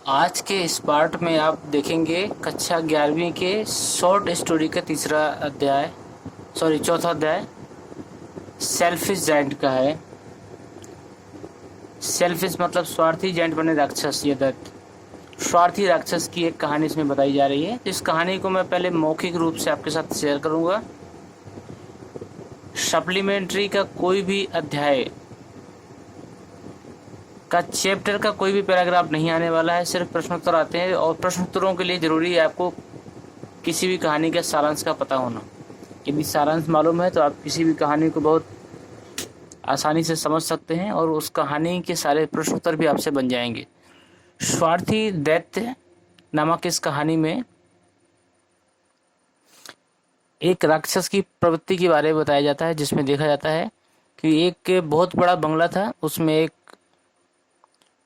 आज के इस पार्ट में आप देखेंगे कक्षा 11वीं के शॉर्ट स्टोरी का चौथा अध्याय सेल्फिश जायंट का है। सेल्फिश मतलब स्वार्थी, जायंट बने राक्षस या दैत्य। स्वार्थी राक्षस की एक कहानी इसमें बताई जा रही है। इस कहानी को मैं पहले मौखिक रूप से आपके साथ शेयर करूंगा। सप्लीमेंट्री का कोई भी अध्याय का चैप्टर का कोई भी पैराग्राफ नहीं आने वाला है, सिर्फ प्रश्नोत्तर आते हैं और प्रश्नोत्तरों के लिए जरूरी है आपको किसी भी कहानी के सारांश का पता होना। यदि सारांश मालूम है तो आप किसी भी कहानी को बहुत आसानी से समझ सकते हैं और उस कहानी के सारे प्रश्नोत्तर भी आपसे बन जाएंगे। स्वार्थी दैत्य नामक इस कहानी में एक राक्षस की प्रवृत्ति के बारे में बताया जाता है, जिसमें देखा जाता है कि एक बहुत बड़ा बंगला था, उसमें एक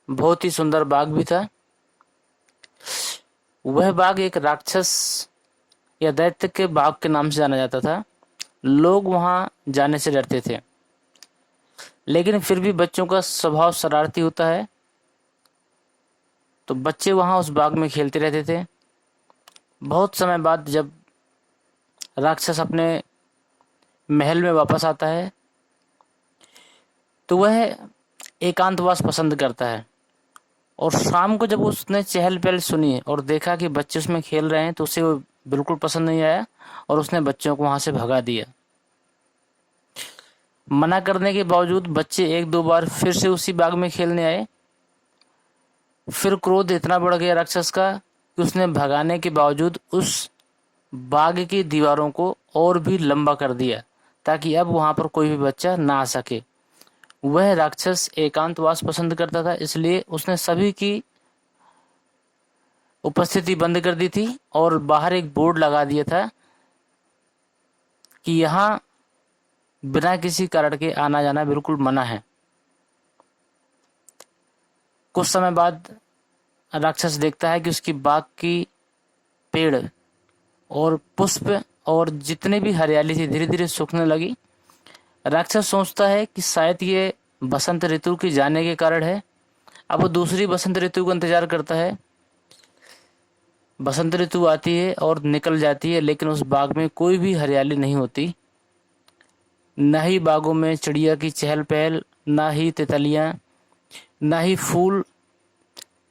बहुत ही सुंदर बाग भी था। वह बाग एक राक्षस या दैत्य के बाग के नाम से जाना जाता था। लोग वहां जाने से डरते थे, लेकिन फिर भी बच्चों का स्वभाव शरारती होता है, तो बच्चे वहां उस बाग में खेलते रहते थे। बहुत समय बाद जब राक्षस अपने महल में वापस आता है तो वह एकांतवास पसंद करता है, और शाम को जब उसने चहल पहल सुनी और देखा कि बच्चे उसमें खेल रहे हैं तो उसे वो बिल्कुल पसंद नहीं आया और उसने बच्चों को वहां से भगा दिया। मना करने के बावजूद बच्चे एक दो बार फिर से उसी बाग में खेलने आए। फिर क्रोध इतना बढ़ गया राक्षस का कि उसने भगाने के बावजूद उस बाग की दीवारों को और भी लंबा कर दिया, ताकि अब वहां पर कोई भी बच्चा ना आ सके। वह राक्षस एकांतवास पसंद करता था, इसलिए उसने सभी की उपस्थिति बंद कर दी थी और बाहर एक बोर्ड लगा दिया था कि यहाँ बिना किसी कारण के आना जाना बिल्कुल मना है। कुछ समय बाद राक्षस देखता है कि उसकी बाग की पेड़ और पुष्प और जितने भी हरियाली थी धीरे धीरे सूखने लगी। राक्षस सोचता है कि शायद ये बसंत ऋतु के जाने के कारण है। अब वो दूसरी बसंत ऋतु का इंतजार करता है। बसंत ऋतु आती है और निकल जाती है, लेकिन उस बाग में कोई भी हरियाली नहीं होती। न ही बागों में चिड़िया की चहल पहल, ना ही तितलियां, ना ही फूल,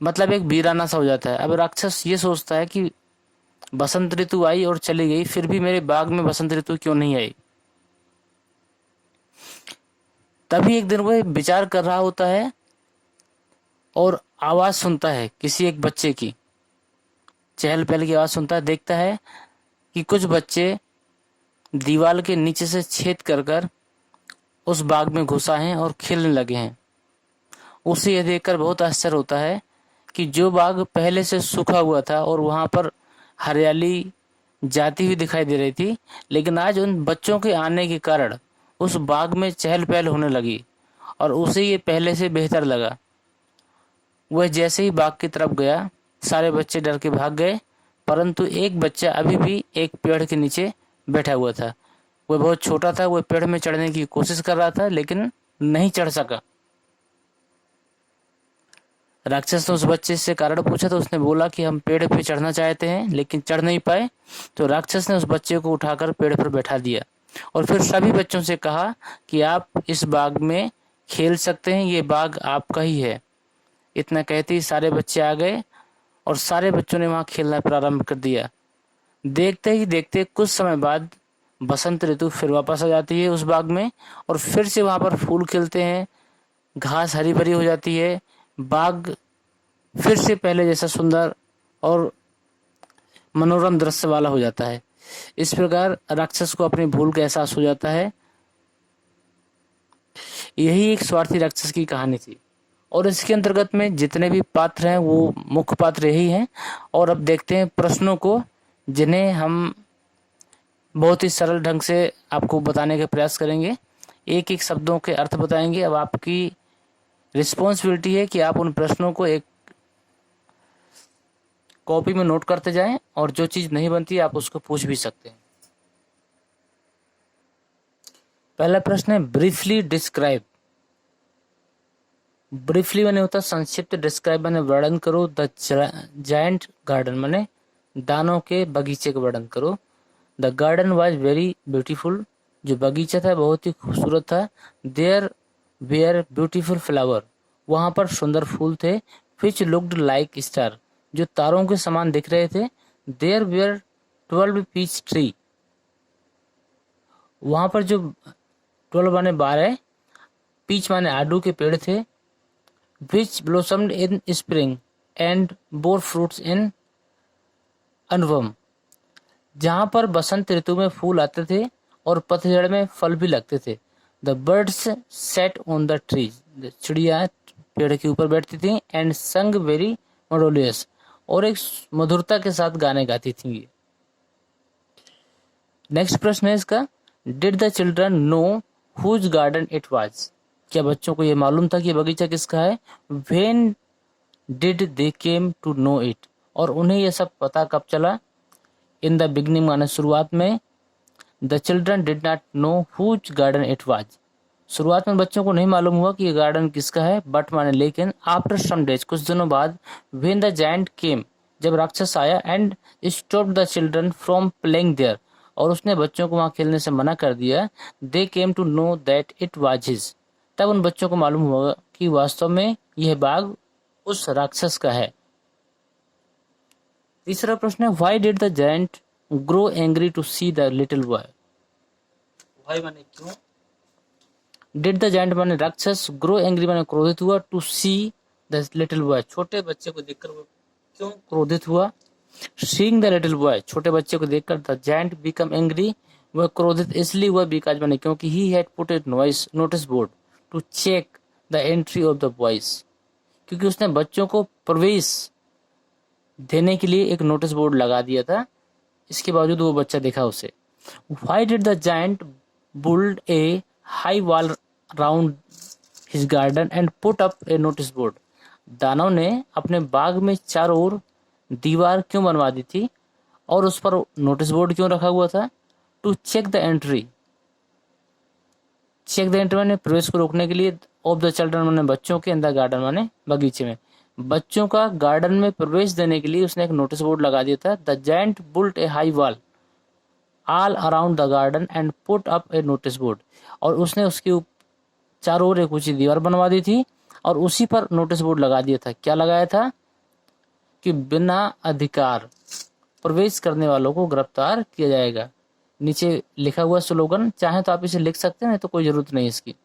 मतलब एक वीराना सा हो जाता है। अब राक्षस ये सोचता है कि बसंत ऋतु आई और चली गई, फिर भी मेरे बाग में बसंत ऋतु क्यों नहीं आई। तभी एक दिन वह विचार कर रहा होता है और आवाज सुनता है किसी एक बच्चे की, चहल पहल की आवाज सुनता है। देखता है कि कुछ बच्चे दीवार के नीचे से छेद कर कर उस बाग में घुसा हैं और खेलने लगे हैं। उसे यह देखकर बहुत आश्चर्य होता है कि जो बाग पहले से सूखा हुआ था और वहां पर हरियाली जाती हुई दिखाई दे रही थी, लेकिन आज उन बच्चों के आने के कारण उस बाग में चहल पहल होने लगी और उसे ये पहले से बेहतर लगा। वह जैसे ही बाग की तरफ गया, सारे बच्चे डर के भाग गए, परंतु एक बच्चा अभी भी एक पेड़ के नीचे बैठा हुआ था। वह बहुत छोटा था, वह पेड़ में चढ़ने की कोशिश कर रहा था लेकिन नहीं चढ़ सका। राक्षस ने उस बच्चे से कारण पूछा तो उसने बोला कि हम पेड़ पे चढ़ना चाहते हैं लेकिन चढ़ नहीं पाए। तो राक्षस ने उस बच्चे को उठाकर पेड़ पर बैठा दिया और फिर सभी बच्चों से कहा कि आप इस बाग में खेल सकते हैं, ये बाग आपका ही है। इतना कहते ही सारे बच्चे आ गए और सारे बच्चों ने वहां खेलना प्रारंभ कर दिया। देखते ही देखते कुछ समय बाद बसंत ऋतु फिर वापस आ जाती है उस बाग में और फिर से वहां पर फूल खिलते हैं, घास हरी भरी हो जाती है, बाग फिर से पहले जैसा सुंदर और मनोरम दृश्य वाला हो जाता है। इस प्रकार राक्षस को अपनी भूल का एहसास हो जाता है। यही एक स्वार्थी राक्षस की कहानी थी और इसके अंतर्गत में जितने भी पात्र हैं वो मुख्य पात्र यही हैं। और अब देखते हैं प्रश्नों को, जिन्हें हम बहुत ही सरल ढंग से आपको बताने का प्रयास करेंगे। एक एक शब्दों के अर्थ बताएंगे। अब आपकी रिस्पॉन्सिबिलिटी है कि आप उन प्रश्नों को एक कॉपी में नोट करते जाएं और जो चीज नहीं बनती आप उसको पूछ भी सकते हैं। पहला प्रश्न है ब्रीफली डिस्क्राइब। ब्रीफली मैंने होता संक्षिप्त, डिस्क्राइब मैंने वर्णन करो, द जायंट गार्डन मैंने दानों के बगीचे का वर्णन करो। The garden was very beautiful, जो बगीचा था बहुत ही खूबसूरत था। देयर वेयर ब्यूटीफुल फ्लावर, वहाँ पर सुंदर फूल थे। विच लुक्ड लाइक स्टार, जो तारों के समान दिख रहे थे। देयर वेयर 12 पीच ट्री, वहाँ पर जो 12 माने 12, पीच माने आड़ू के पेड़ थे। Which blossomed in spring and bore fruits in autumn, जहाँ पर बसंत ऋतु में फूल आते थे और पतझड़ में फल भी लगते थे। The birds set on the trees, चिड़िया पेड़ के ऊपर बैठती थी। एंड संग वेरी मेलोडियस, और एक मधुरता के साथ गाने गाती थी। नेक्स्ट प्रश्न है इसका, did the children know whose garden it was, क्या बच्चों को ये मालूम था कि बगीचा किसका है। When did they came to know it, और उन्हें यह सब पता कब चला। इन द बिगनिंग माने शुरुआत में। The children did not know whose garden it was, शुरुआत में बच्चों को नहीं मालूम हुआ कि ये गार्डन किसका है। बट माने लेकिन, आफ्टर सम डेज कुछ दिनों बाद। व्हेन द जायंट केम, जब राक्षस आया। And stopped the children from playing there, और उसने बच्चों को वहां खेलने से मना कर दिया। They came to know that it was his, तब उन बच्चों को मालूम हुआ कि वास्तव में यह बाग उस राक्षस का है। तीसरा प्रश्न है, why did the giant grow angry to see the little boy, why माने क्यों। डिड द जायंट माने राक्षस, ग्रो एंग्री माने क्रोधित हुआ, to see the little boy छोटे बच्चे को देखकर वो क्यों क्रोधित हुआ। सीइंग द लिटिल बॉय, छोटे बच्चे को देखकर द जायंट बिकम एंग्री, वह क्रोधित इसलिए हुआ। बिकॉज माने क्योंकि he had put a notice board to check the entry of the boys, क्योंकि उसने बच्चों को प्रवेश देने के लिए एक नोटिस बोर्ड लगा दिया था, इसके बावजूद वो बच्चा देखा उसे। Why did the giant built A high wall round his garden and put up a notice board, दानव ने अपने बाग में चारों ओर दीवार क्यों बनवा दी थी और उस पर नोटिस बोर्ड क्यों रखा हुआ था। To check the entry, check the entry माने प्रवेश को रोकने के लिए। ऑफ द चिल्ड्रन माने बच्चों के, इन द गार्डन माने बगीचे में। बच्चों का गार्डन में प्रवेश देने के लिए उसने एक नोटिस बोर्ड लगा दिया था। The giant built a high wall all around the garden and put up a notice board, और उसने उसके चारों ओर एक ऊंची दीवार बनवा दी थी और उसी पर नोटिस बोर्ड लगा दिया था। क्या लगाया था कि बिना अधिकार प्रवेश करने वालों को गिरफ्तार किया जाएगा। नीचे लिखा हुआ स्लोगन, चाहे तो आप इसे लिख सकते हैं, तो कोई जरूरत नहीं इसकी।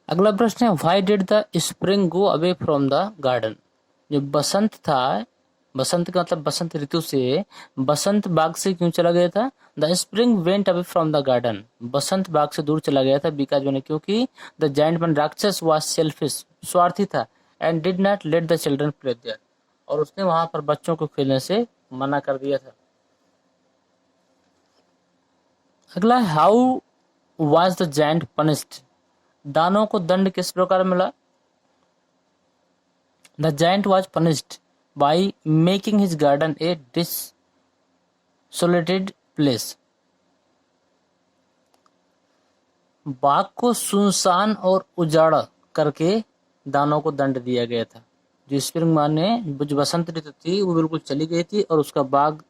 अगला प्रश्न है, why did the spring go away from the garden, जो बसंत था, बसंत का मतलब बसंत ऋतु से, बसंत बाग से क्यों चला गया था। The spring went away from the garden, बसंत बाग से दूर चला गया था। बिकॉज मैंने क्योंकि द जायंट मन राक्षस वाज सेल्फिश, स्वार्थी था। And did not let the children play there, और उसने वहां पर बच्चों को खेलने से मना कर दिया था। अगला, how was the giant punished, दानों को दंड किस प्रकार मिला। The giant was punished by making his garden a desolated place, बाग को सुनसान और उजाड़ करके दानों को दंड दिया गया था। जो स्प्रिंग माने जो बसंत ऋतु थी वो बिल्कुल चली गई थी और उसका बाग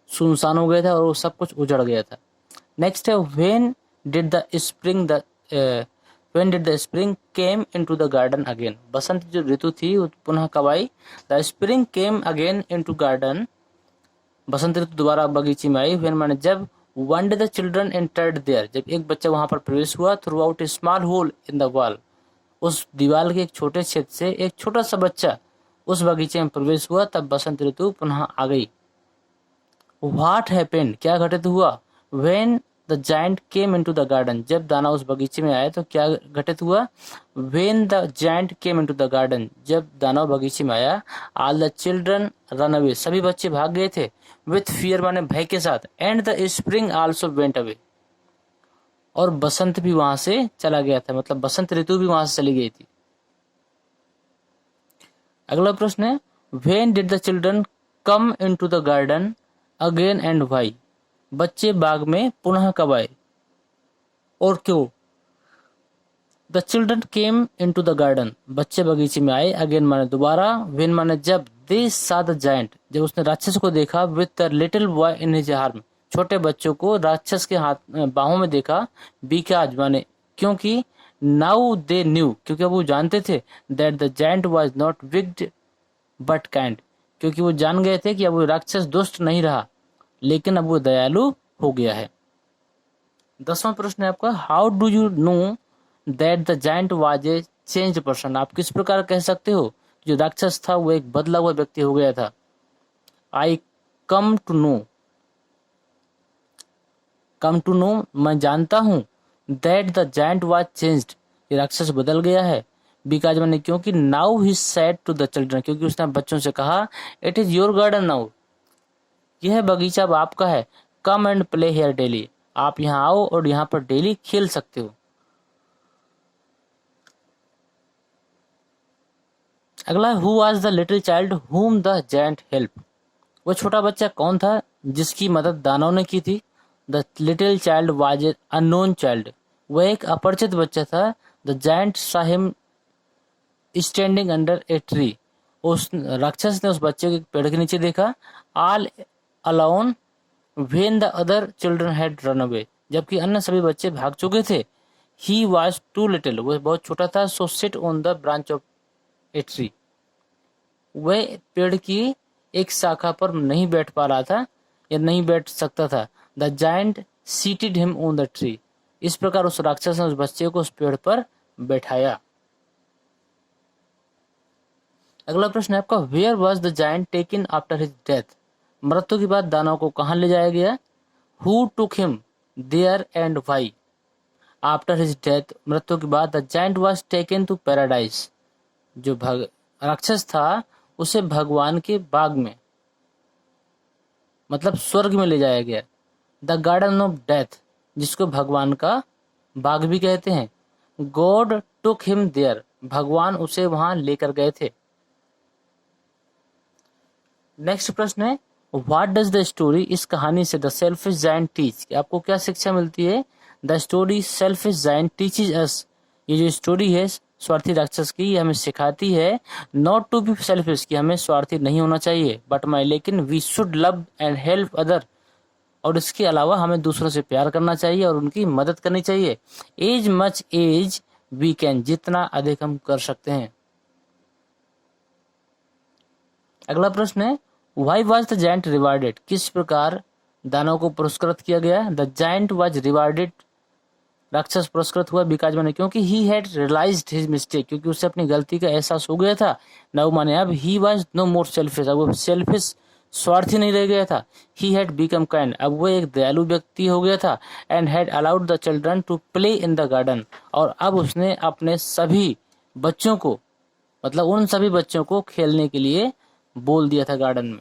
सुनसान हो गया था और वो सब कुछ उजड़ गया था। नेक्स्ट है, when did the spring came into the garden again, बसंत जो ऋतु थी वो पुनः कब आई। The spring came again into garden, बसंत ऋतु दोबारा बगीचे में आई। व्हेन माने जब। One day the children entered there, जब एक बच्चा वहां पर प्रवेश हुआ। Throughout a small hole in the wall, उस दीवार के एक छोटे छेद से एक छोटा सा बच्चा उस बगीचे में प्रवेश हुआ। तब बसंत ऋतु पुनः आ गई। व्हाट हैपेंड, क्या घटित हुआ। When the giant came into the garden, जब दाना उस बगीचे में आया तो क्या घटित हुआ। When the giant came into the garden, जब दानव बगीचे में आया। All the children run away, सभी बच्चे भाग गए थे। विथ फियर माने भय के साथ। And the spring also went away, और बसंत भी वहां से चला गया था, मतलब बसंत ऋतु भी वहां से चली गई थी। अगला प्रश्न है, when did the children come into the garden again and why? बच्चे बाग में पुनः कब आए और क्यों? The children came into the garden, बच्चे बगीचे में आए, अगेन माने दोबारा, व्हेन माने जब, दे सा द जायंट, जब उसने राक्षस को देखा, with the little boy in his arm, छोटे बच्चों को राक्षस के हाथ बाहों में देखा, बिकॉज माने क्योंकि, नाउ दे न्यू, क्योंकि अब वो जानते थे, that the giant was not wicked but kind, क्योंकि वो जान गए थे कि अब वो राक्षस दुष्ट नहीं रहा लेकिन अब वो दयालु हो गया है। 10वां प्रश्न है आपका, how do you know that the giant was a changed person? आप किस प्रकार कह सकते हो जो राक्षस था वो एक बदला हुआ व्यक्ति हो गया था? I come to know, come to know मैं जानता हूं, that the giant was changed, ये राक्षस बदल गया है, बिकॉज मैंने क्योंकि, now he said to the children, क्योंकि उसने बच्चों से कहा, it is your garden now, यह बगीचा अब आपका है, come and play here daily, आप यहाँ आओ और यहाँ पर डेली खेल सकते हो। अगला, who was the little child whom the giant help? वो छोटा बच्चा कौन था जिसकी मदद दानव ने की थी? The little child was a unknown child, वह एक अपरिचित बच्चा था। द जायंट सा him standing under a tree, उस राक्षस ने उस बच्चे को एक पेड़ के नीचे देखा। All alone when the other children had run away, जबकि अन्य सभी बच्चे भाग चुके थे। ही वाज टू लिटिल, वह बहुत छोटा था। So sit on the branch of a tree, वह पेड़ की एक शाखा पर नहीं बैठ पा रहा था या नहीं बैठ सकता था। The giant seated him on the tree, इस प्रकार उस राक्षस ने उस बच्चे को उस पेड़ पर बैठाया। अगला प्रश्न है आपका, where was the giant taken after his death? मृत्यु के बाद दानव को कहाँ ले जाया गया? Who took him there and why? After his death, मृत्यु के बाद, the giant was taken to paradise, जो राक्षस था उसे भगवान के बाग में मतलब स्वर्ग में ले जाया गया। द गार्डन ऑफ डेथ, जिसको भगवान का बाग भी कहते हैं। गॉड टुक हिम देयर, भगवान उसे वहां लेकर गए थे। नेक्स्ट प्रश्न है, व्हाट डज द स्टोरी, इस कहानी से द सेल्फिश जायंट टीच, आपको क्या शिक्षा मिलती है? The story selfish giant teaches us, ये जो स्टोरी है स्वार्थी राक्षस की, ये हमें सिखाती है नॉट टू बी सेल्फिश, कि हमें स्वार्थी नहीं होना चाहिए, बट माई लेकिन we should love and help other, और इसके अलावा हमें दूसरों से प्यार करना चाहिए और उनकी मदद करनी चाहिए। As much as we can, जितना अधिक हम कर सकते हैं। अगला प्रश्न है, why was the giant rewarded, किस प्रकार दानव को पुरस्कृत किया गया? द जायंट वाज रिवार्डेड, राक्षस पुरस्कृत हुआ, बिकॉज माने क्योंकि, he had realized his mistake, क्योंकि उसे अपनी गलती का एहसास हो गया था। नाउ माने अब, he was no more selfish, अब वो सेल्फिश स्वार्थी नहीं रह गया था। ही हैड बिकम काइंड, अब वो एक दयालु व्यक्ति हो गया था। And had allowed the children to play in the garden, और अब उसने अपने सभी बच्चों को मतलब उन सभी बच्चों को खेलने के लिए बोल दिया था गार्डन में।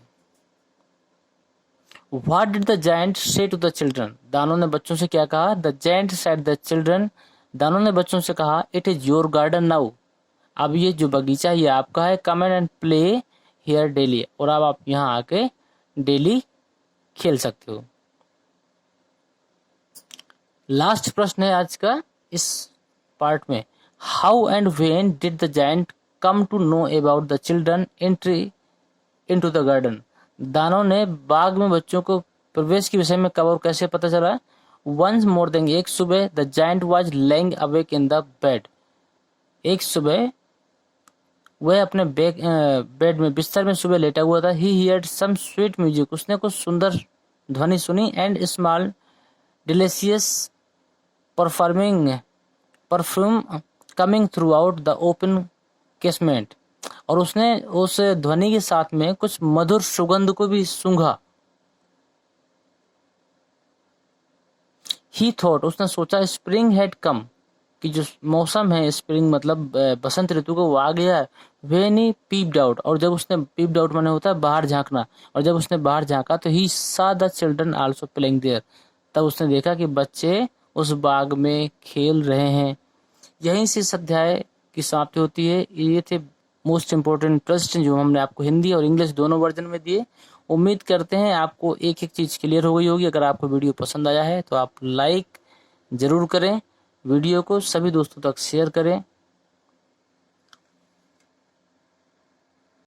What did the giant say to the children? दानों ने बच्चों से क्या कहा? The giant said the children, दानों ने बच्चों से कहा, it is your garden now, अब ये जो बगीचा ये आपका है। come and play here daily, और अब आप यहाँ आके डेली खेल सकते हो। लास्ट प्रश्न है आज का इस पार्ट में, how and when did the giant come to know about the children entry into the garden? दानव ने बाग में बच्चों को प्रवेश के विषय में कब और कैसे पता चला? वंस मॉर्निंग, एक सुबह, the giant was laying awake in the bed, एक सुबह वह अपने बेड में बिस्तर में सुबह लेटा हुआ था। ही हियर्ड सम स्वीट म्यूजिक, उसने कुछ सुंदर ध्वनि सुनी। And small delicious perfume coming through out the open casement, और उसने उस ध्वनि के साथ में कुछ मधुर सुगंध को भी सूंघा। ही थॉट, उसने सोचा, स्प्रिंग हैड कम, कि जो मौसम है स्प्रिंग मतलब बसंत ऋतु को वो आ गया है। व्हेन ही पीप्ड आउट, और जब उसने पीप्ड आउट माने होता है बाहर झांकना, और जब उसने बाहर झांका तो he saw the children also playing there, तब उसने देखा कि बच्चे उस बाग में खेल रहे हैं। यहीं से इस अध्याय की समाप्ति होती है। ये थे मोस्ट इम्पोर्टेंट प्रश्न जो हमने आपको हिंदी और इंग्लिश दोनों वर्जन में दिए। उम्मीद करते हैं आपको एक एक चीज़ क्लियर हो गई होगी। अगर आपको वीडियो पसंद आया है तो आप लाइक ज़रूर करें, वीडियो को सभी दोस्तों तक शेयर करें।